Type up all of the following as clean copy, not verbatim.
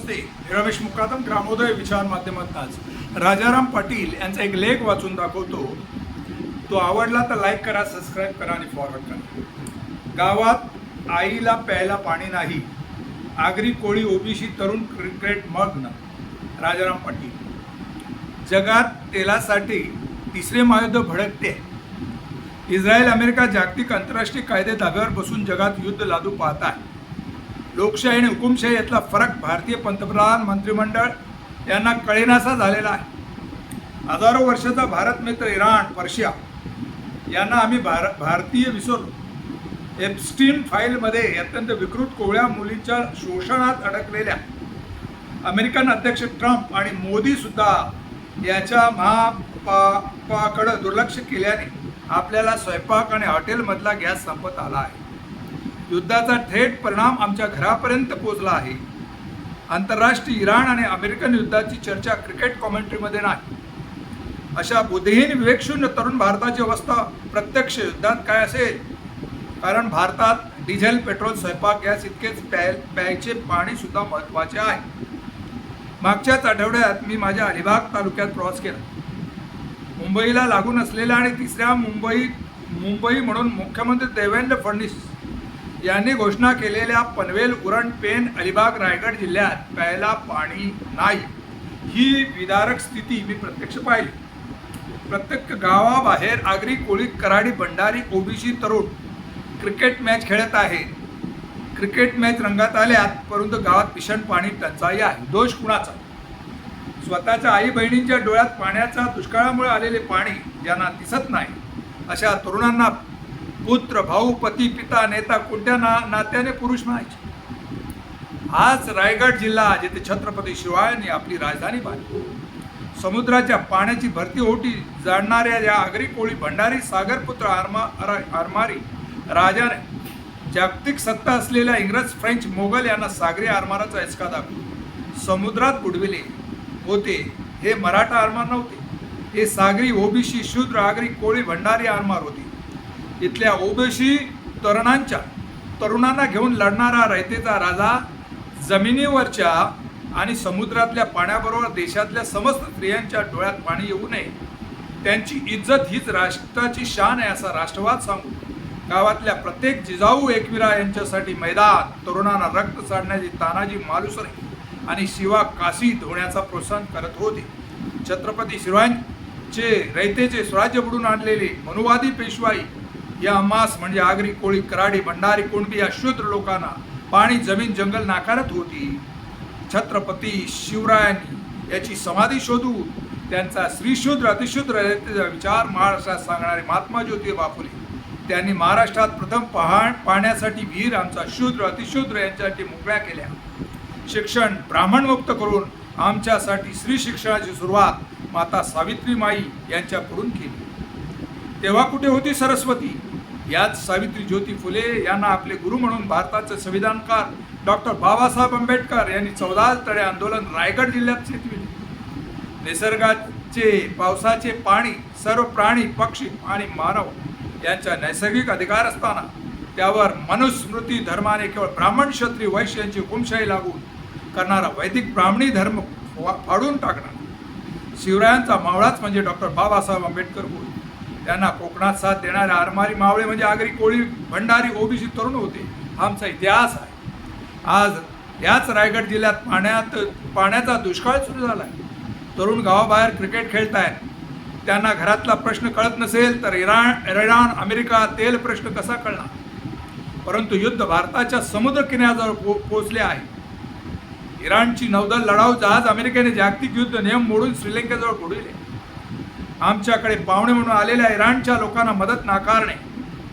नमस्ते. रमेश मुकादम, ग्रामोदय विचार माध्यमातून आज राजाराम पाटील यांचा एक लेख वाचून दाखवतो. तो आवडला तर लाईक करा, सबस्क्राईब करा आणि फॉरवर्ड करा. गावात आईला प्यायला पाणी नाही, आगरी कोळी ओबीसी तरुण क्रिकेट मग्न. राजाराम पाटील. जगात तेलासाठी तिसरे महायुद्ध भडकते. इस्रायल अमेरिका जागतिक आंतरराष्ट्रीय कायदे धाब्यावर बसून जगात युद्ध लादू पाहत आहे. लोकशाही आणि हुकुमशाही यातला फरक भारतीय पंतप्रधान मंत्रिमंडळ यांना कळेनासा झालेला आहे. हजारो वर्षाचा भारत मित्र इराण, पर्शिया यांना आम्ही भारतीय विसरलो. एप्स्टीन फाईलमध्ये अत्यंत विकृत कोवळ्या मुलींच्या शोषणात अडकलेल्या अमेरिकन अध्यक्ष ट्रम्प आणि मोदी सुद्धा याच्या महापापाकडे दुर्लक्ष केल्याने आपल्याला स्वयंपाक आणि हॉटेलमधला गॅस संपत आला आहे. युद्धाचा थेट परिणाम आमच्या घरापर्यंत पोहोचला आहे. आंतरराष्ट्रीय इराण आणि अमेरिकन युद्धाची चर्चा क्रिकेट कॉमेंट्रीमध्ये नाही. अशा बुद्धिहीन विवेकशून्य तरुण भारताची अवस्था प्रत्यक्ष युद्धात काय असेल? कारण भारतात डिझेल, पेट्रोल, स्वयंपाक गॅस इतकेच प्यायचे पाणी सुद्धा महत्त्वाचे आहे. मागच्याच आठवड्यात मी माझ्या अलिबाग तालुक्यात प्रवास केला. मुंबईला लागून असलेल्या आणि तिसऱ्या मुंबई म्हणून मुख्यमंत्री देवेंद्र फडणवीस यांनी घोषणा केलेल्या पनवेल, उरण, पेन, अलिबाग, रायगड जिल्ह्यात प्यायला पाणी नाही ही विदारक स्थिती मी प्रत्यक्ष पाहिली. प्रत्येक गावाबाहेर आगरी, कोळी, कराडी, भंडारी, ओबीसी तरुण क्रिकेट मॅच खेळत आहेत. क्रिकेट मॅच रंगात आल्यात, परंतु गावात भीषण पाणी टंचाई आहे. दोष कुणाचा? स्वतःच्या आई बहिणींच्या डोळ्यात पाण्याचा दुष्काळामुळे आलेले पाणी ज्यांना दिसत नाही अशा तरुणांना पुत्र, भाऊ, पती, पिता, नेता कोणत्या नात्याने पुरुष म्हणायचे? आज रायगड जिल्हा जिथे छत्रपती शिवाजींनी आपली राजधानी बांधली, समुद्राच्या पाण्याची भरती ओटी जाणणाऱ्या या आगरी, कोळी, भंडारी, सागरपुत्र, आरमारी राजाने जागतिक सत्ता असलेल्या इंग्रज, फ्रेंच, मोगल यांना सागरी आरमाराचा हिसका दाखवून समुद्रात बुडविले होते. हे मराठा आरमार नव्हते, हे सागरी ओबीसी, शूद्र, आगरी, कोळी, भंडारी आरमार होते. इथल्या ओबीसी तरुणांना घेऊन लढणारा रयतेचा राजा जमिनीवरच्या आणि समुद्रातल्या पाण्याबरोबर देशातल्या समस्त स्त्रियांच्या डोळ्यात पाणी येऊ नये, त्यांची इज्जत हीच राष्ट्राची शान आहे असा राष्ट्रवाद सांगून गावातल्या प्रत्येक जिजाऊ एकविरा यांच्यासाठी मैदान, तरुणांना रक्त चाडण्याची तानाजी मालुसरे आणि शिवा काशी धुण्याचा प्रोत्साहन करत होते. छत्रपती शिवाजींचे रयतेचे स्वराज्य बुडून आणलेले मनुवादी पेशवाई या मास म्हणजे आगरी, कोळी, कराडी, भंडारी, कुणबी या शूद्र लोकांना पाणी, जमीन, जंगल नाकारत होती. छत्रपती शिवरायांनी याची समाधी शोधून त्यांचा श्रीशूद्र अतिशूद्र विचार महाराष्ट्रात सांगणारे महात्मा ज्योतिबा फुले त्यांनी महाराष्ट्रात प्रथम पाहण्यासाठी विहीर आमचा शूद्र अतिशूद्र यांच्यासाठी मोकळ्या केल्या. शिक्षण ब्राह्मणमुक्त करून आमच्यासाठी स्त्री शिक्षणाची सुरुवात माता सावित्रीमाई यांच्याकडून केली. तेव्हा कुठे होती सरस्वती? याच सावित्री ज्योती फुले यांना आपले गुरु म्हणून भारताचे संविधानकार डॉक्टर बाबासाहेब आंबेडकर यांनी 14 तळे आंदोलन रायगड जिल्ह्यात चेतविले. निसर्गाचे, पावसाचे पाणी सर्व प्राणी, पक्षी आणि मानव यांचा नैसर्गिक अधिकार असताना त्यावर मनुस्मृती धर्माने केवळ ब्राह्मण, क्षत्रिय, वैश्य यांची हुकुमशाही लागू करणारा वैदिक ब्राह्मणी धर्म फाडून टाकणार शिवरायांचा मावळाच म्हणजे डॉक्टर बाबासाहेब आंबेडकर होते. त्यांना कोकणात साथ देणारे आरमारी मावळे म्हणजे आगरी, कोळी, भंडारी, ओबीसी तरुण होते. हा आमचा इतिहास आहे. आज याच रायगड जिल्ह्यात पाण्याचा दुष्काळ सुरू झाला आहे. तरुण गावाबाहेर क्रिकेट खेळत आहेत. त्यांना घरातला प्रश्न कळत नसेल तर इराण, अमेरिका, तेल प्रश्न कसा कळणार? परंतु युद्ध भारताच्या समुद्र किनाऱ्याजवळ पोहोचले आहे. इराणची नौदल लढाऊ जहाज अमेरिकेने जागतिक युद्ध नियम मोडून श्रीलंकेजवळ बुडविले. आमच्याकडे पाहुणे म्हणून आलेल्या इराणच्या लोकांना मदत नाकारणे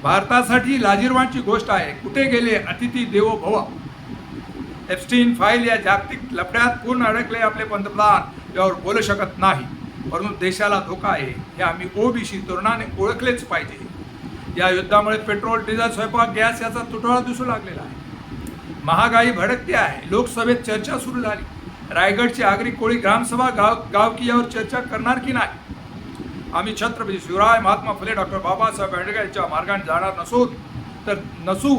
भारतासाठी लाजिरवाणची गोष्ट आहे. कुठे गेले अतिथी देवो भव? एप्स्टीन फाईल या जागतिक लफड्यात पूर्ण अडकले आपले पंतप्रधान यावर बोलू शकत नाही. परंतु देशाला धोका आहे हे आम्ही ओबीसी तरुणाने ओळखलेच पाहिजे. या युद्धामुळे पेट्रोल, डिझेल, स्वयंपाक गॅस याचा तुटवडा दिसू लागलेला आहे. महागाई भडकते आहे. लोकसभेत चर्चा सुरू झाली. रायगडची आगरी, कोळी ग्रामसभा गावकी यावर चर्चा करणार की नाही? आम्ही छत्रपती शिवराय, महात्मा फुले, डॉक्टर बाबासाहेब आंबेडकर यांच्या मार्गाने जाणार नसू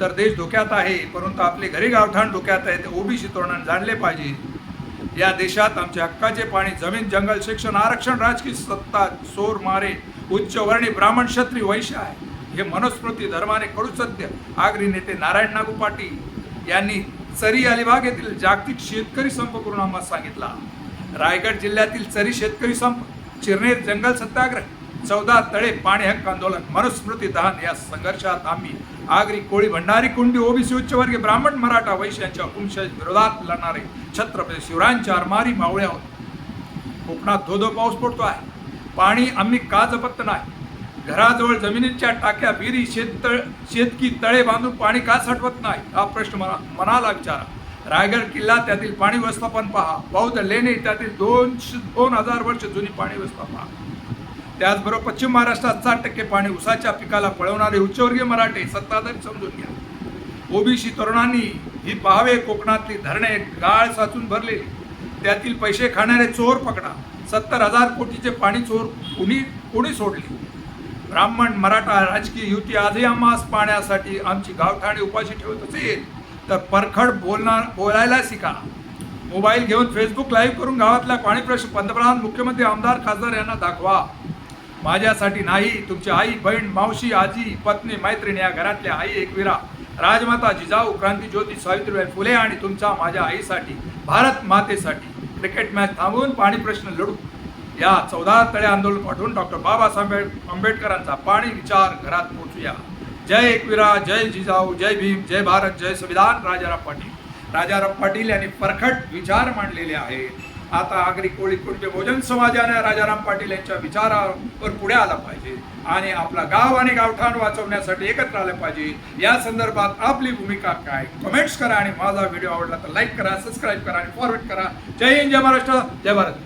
तर देश धोक्यात आहे, परंतु आपले घरी गावठाण धोक्यात आहे. ते ओबीसी तरुणांनी जाणले पाहिजे. या देशात आमच्या हक्काचे पाणी, जमीन, जंगल, शिक्षण, आरक्षण, राजकीय सत्ता, चोर मारे, उच्चवर्णी, ब्राह्मण, क्षत्रिय, वैश्य आहे. हे मनुस्मृती धर्माने कडू सत्य आगरी नेते नारायण नागू पाटील यांनी चरी अलिबाग येथील जागतिक शेतकरी संप करून आम्हाला सांगितला. रायगड जिल्ह्यातील चरी शेतकरी संप, चिरनेर जंगल सत्याग्रह, 14 तळे पाणी हक्क आंदोलन, मनुस्मृती दहन या संघर्षात आम्ही आगरी, कोळी, भंडारी, कुंडी, ओबीसी, उच्चवर्गीय, ब्राह्मण, मराठा, वैश्य यांच्या हुकुमशाही विरोधात लढणारे छत्रपती शिवरायांच्या आरमारी मावळे आहोत. कोकणात धोधो पाऊस पडतो आहे. पाणी आम्ही का जपत नाही? घराजवळ जमिनीच्या टाक्या, विहिरी, शेतकी तळे बांधून पाणी का साठवत नाही? हा प्रश्न मनाला विचारा. रायगड किल्ला, त्यातील पाणी व्यवस्थापन पहा. बौद्ध लेणे, त्यातील 2000 वर्ष जुनी पाणी व्यवस्था पहा. त्याचबरोबर पश्चिम महाराष्ट्रात 60% पाणी ऊसाच्या पिकाला पळवणारे उच्चवर्गीय मराठे सत्ताधारी समजून घ्या. ओबीसी तरुणांनी ही पाहावे. कोकणातली धरणे गाळ साचून भरलेली, त्यातील पैसे खाणारे चोर पकडा. 70,000 कोटीचे पाणी चोर कोणी सोडले? ब्राह्मण, मराठा राजकीय युती आजही आम्हास पाण्यासाठी आमची गावठाणी उपाशी ठेवत असेल तर परखड बोलायला शिका. मोबाईल घेऊन फेसबुक लाईव्ह करून गावातला पाणी प्रश्न पंतप्रधान, मुख्यमंत्री, आमदार, खासदार यांना दाखवा. माझ्यासाठी नाही, तुमची आई, बहीण, मावशी, आजी, पत्नी, मैत्रीण, या घरातल्या आई, एकविरा, राजमाता, जिजाऊ, क्रांतीज्योती सावित्रीबाई फुले आणि तुमच्या माझ्या आईसाठी, भारत मातेसाठी क्रिकेट मॅच थांबवून पाणी प्रश्न लढू. या 14 तळे आंदोलन पाठवून डॉक्टर बाबासाहेब आंबेडकरांचा पाणी विचार घरात पोहोचूया. जय एकविरा, जय जिजाऊ, जय भीम, जय भारत, जय संविधान. राजाराम पाटील. राजाराम पाटील यांनी परखड विचार मांडलेले आहेत. आता आगरी, कोळी, कुणबी, बहुजन समाजाने राजाराम पाटील यांच्या विचारावर पुढे आला पाहिजे आणि आपला गाव आणि गावठाण वाचवण्यासाठी एकत्र आलं पाहिजे. या संदर्भात आपली भूमिका काय? कमेंट्स करा आणि माझा व्हिडिओ आवडला तर लाईक करा, सबस्क्राईब करा आणि फॉरवर्ड करा. जय हिंद, जय महाराष्ट्र, जय भारत.